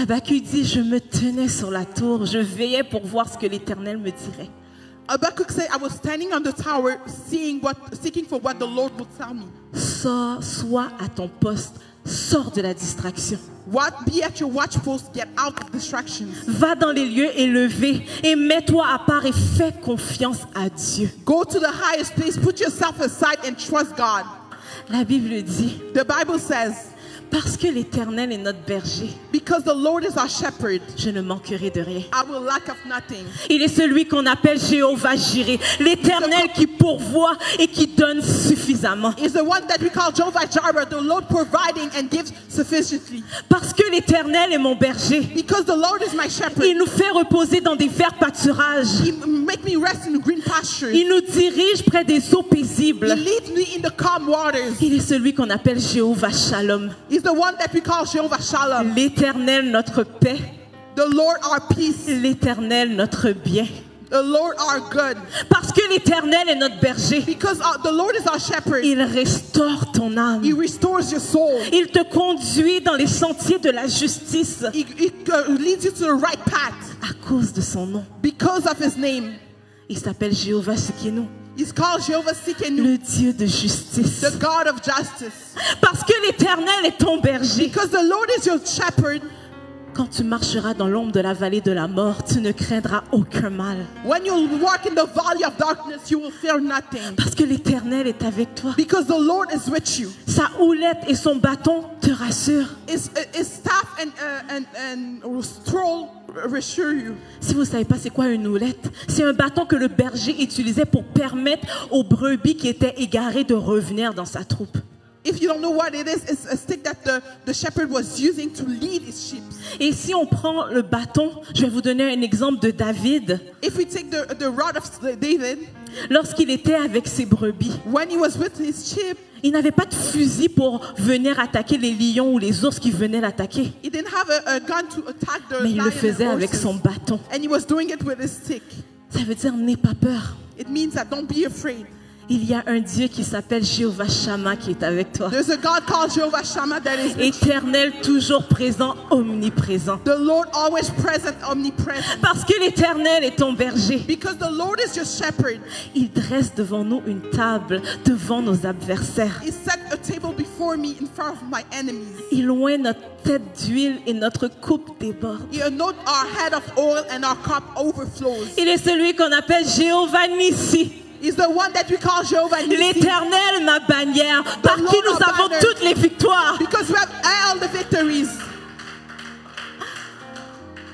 Habakkuk dit, je me tenais sur la tour, je veillais pour voir ce que l'Éternel me dirait. Habakkuk said, I was standing on the tower, seeking for what the Lord would tell me. Sois à ton poste, sors de la distraction. Be at your watch post, get out of distractions. Va dans les lieux élevés et mets-toi à part et fais confiance à Dieu. Go to the highest place, put yourself aside and trust God. La Bible dit, The Bible says, parce que l'Éternel est notre berger, because the Lord is our shepherd, je ne manquerai de rien. I will lack of nothing. Il est celui qu'on appelle Jéhovah Jireh, l'Éternel qui pourvoit et qui donne suffisamment. Is the one that we call Jehovah Jireh, the Lord providing and gives sufficiently. Parce que l'Éternel est mon berger, Because the Lord is my shepherd, il nous fait reposer dans des verts pâturages. He make me rest in green pastures. Il nous dirige près des eaux paisibles. He leads me in the calm waters. Il est celui qu'on appelle Jéhovah Shalom, He's the one that we call Jehovah Shalom. l'Éternel notre paix, The Lord our peace. l'Éternel notre bien. The Lord our good. Parce que l'Éternel est notre berger, Because the Lord is our shepherd. il restaure ton âme. He restores your soul. Il te conduit dans les sentiers de la justice He leads you to the right path. à cause de son nom. Because of His name. Il s'appelle Jéhovah Tsidkenu, He's called Jehovah Tsidkenu, le Dieu de justice. the God of justice. Parce que l'Éternel est ton berger. Because the Lord is your shepherd. Quand tu marcheras dans l'ombre de la vallée de la mort, tu ne craindras aucun mal. When you walk in the valley of darkness, you will fear nothing. Parce que l'Éternel est avec toi. Because the Lord is with you. Sa houlette et son bâton te rassurent. His staff and stroll reassure you. Si vous ne savez pas c'est quoi une houlette, c'est un bâton que le berger utilisait pour permettre aux brebis qui étaient égarées de revenir dans sa troupe. If you don't know what it is, it's a stick that the shepherd was using to lead his sheep. Et si on prend le bâton, je vais vous donner un exemple de David. If we take the rod of David, Lorsqu'il était avec ses brebis, when he was with his sheep, il n'avait pas de fusil pour venir attaquer les lions ou les ours qui venaient l'attaquer. he didn't have a gun to attack the Mais il lion le faisait and avec horses. son bâton. And he was doing it with his stick. Ça veut dire n'aie pas peur. It means that don't be afraid. Il y a un Dieu qui s'appelle Jéhovah Shammah qui est avec toi. There's a God called Jehovah Shammah that is with you. Éternel, toujours présent, omniprésent. The Lord always present, omnipresent. Parce que l'Éternel est ton berger. Because the Lord is your shepherd. Il dresse devant nous une table devant nos adversaires. He set a table before me in front of my enemies. Il oint notre tête d'huile et notre coupe déborde. He anoints our head of oil and our cup overflows. Il est celui qu'on appelle Jéhovah Nissi. He's the one that we call Jehovah Nissi. L'Éternel, ma bannière, par qui nous avons toutes les victoires. Because we have all the victories.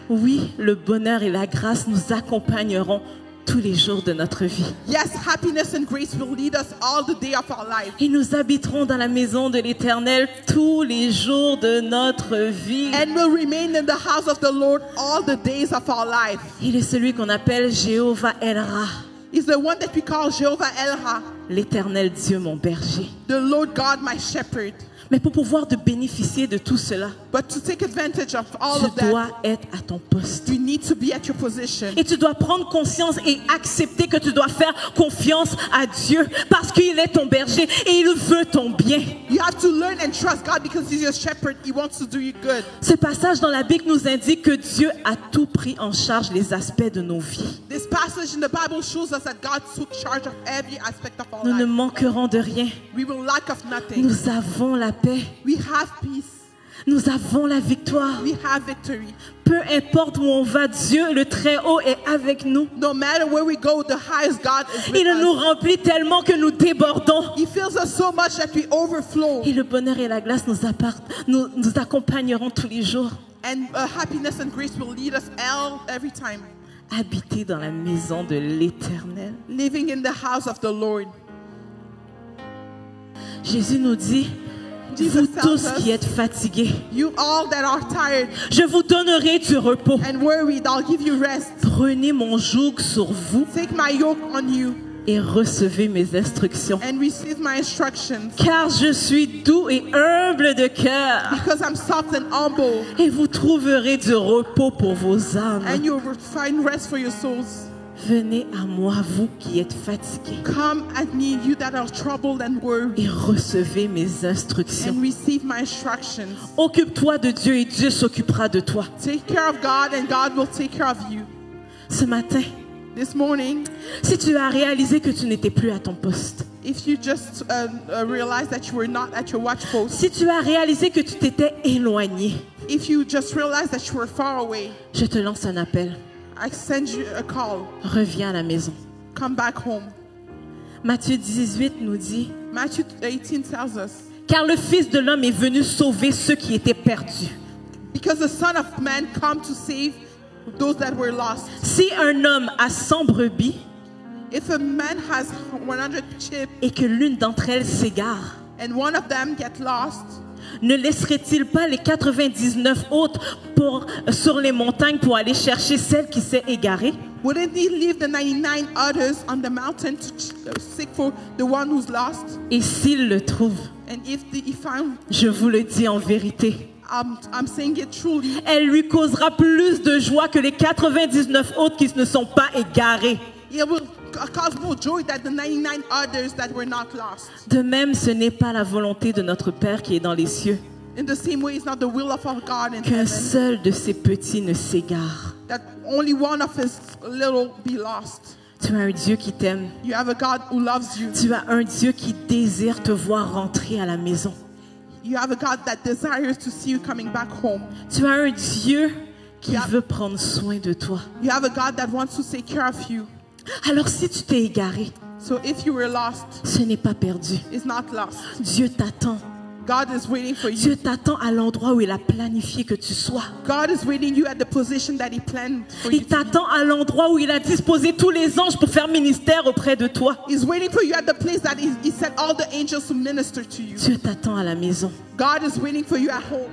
Oui, le bonheur et la grâce nous accompagneront tous les jours de notre vie. Yes, happiness and grace will lead us all the day of our life. Et nous habiterons dans la maison de l'Éternel tous les jours de notre vie. And will remain in the house of the Lord all the days of our life. Il est celui qu'on appelle Jéhovah El-Ra, He's the one that we call Jehovah El-Ha, l'Éternel Dieu mon berger. the Lord God my shepherd. Mais pour pouvoir de bénéficier de tout cela, But to take advantage of all of tu that, dois être à ton poste. you need to be at your position. Et tu dois prendre conscience et accepter que tu dois faire confiance à Dieu parce qu'il est ton berger et il veut ton bien. You have to learn and trust God because He's your shepherd. He wants to do you good. Ce passage dans la Bible nous indique que Dieu a tout pris en charge les aspects de nos vies. This passage in the Bible shows us that God took charge of every aspect of our Nous ne life. manquerons de rien. We will lack of nothing. Nous avons la paix. We have peace. Nous avons la victoire. We have victory. Peu importe où on va, Dieu, le Très-Haut, est avec nous. No matter where we go, the highest God is with Il nous us. remplit tellement que nous débordons. He fills us so much that we overflow. Et le bonheur et la grâce nous accompagneront tous les jours. And happiness and grace will lead us every time. Habiter dans la maison de l'Éternel. Living in the house of the Lord. Jésus nous dit, Jesus vous tells tous us, qui êtes fatigués, you all that are tired je vous donnerai du repos. and worried, I'll give you rest. Prenez mon joug sur vous Take my yoke on you et recevez mes instructions. and receive my instructions. Car je suis doux et humble de cœur. Because I'm soft and humble, Et vous trouverez du repos pour vos âmes. and you will find rest for your souls. Venez à moi, vous qui êtes fatigués, Come at me, you that are troubled and worried, et recevez mes instructions. and receive my instructions. Occupe-toi de Dieu et Dieu s'occupera de toi. Take care of God, and God will take care of you. Ce matin, This morning, si tu as réalisé que tu n'étais plus à ton poste, if you just realize that you were not at your watch post, si tu as réalisé que tu t'étais éloigné, if you just realize that you were far away, je te lance un appel. I send you a call. Reviens à la maison. Come back home. Matthieu 18 nous dit, Matthew 18 tells us, car le Fils de l'homme est venu sauver ceux qui étaient perdus. because the Son of Man come to save those that were lost. Si un homme a 100 brebis If a man has 100 sheep et que l'une d'entre elles s'égare, and one of them get lost, ne laisserait-il pas les 99 autres sur les montagnes pour aller chercher celle qui s'est égarée? wouldn't he leave the 99 others on the mountain to seek for the one who's lost? Et s'il le trouve, And if he found, je vous le dis en vérité, I'm saying it truly, elle lui causera plus de joie que les 99 autres qui ne sont pas égarés. it will cause more joy than the 99 others that were not lost. De même, ce n'est pas la volonté de notre Père qui est dans les cieux In the same way, it's not the will of our God in qu'un heaven seul de ces petits ne s'égare. that only one of his little be lost. Tu as un Dieu qui t'aime. You have a God who loves you. Tu as un Dieu qui désire te voir rentrer à la maison. You have a God that desires to see you coming back home. Tu as un Dieu qui Yeah. veut prendre soin de toi. You have a God that wants to take care of you. Alors si tu t'es égaré, So if you were lost, ce n'est pas perdu. it's not lost. Dieu t'attend. God is waiting for you. Dieu t'attend à l'endroit où il a planifié que tu sois. God is waiting you at the position that He planned for you. Il t'attend à l'endroit où il a disposé tous les anges pour faire ministère auprès de toi. He's waiting for you at the place that He sent all the angels to minister to you. Dieu t'attend à la maison. God is waiting for you at home.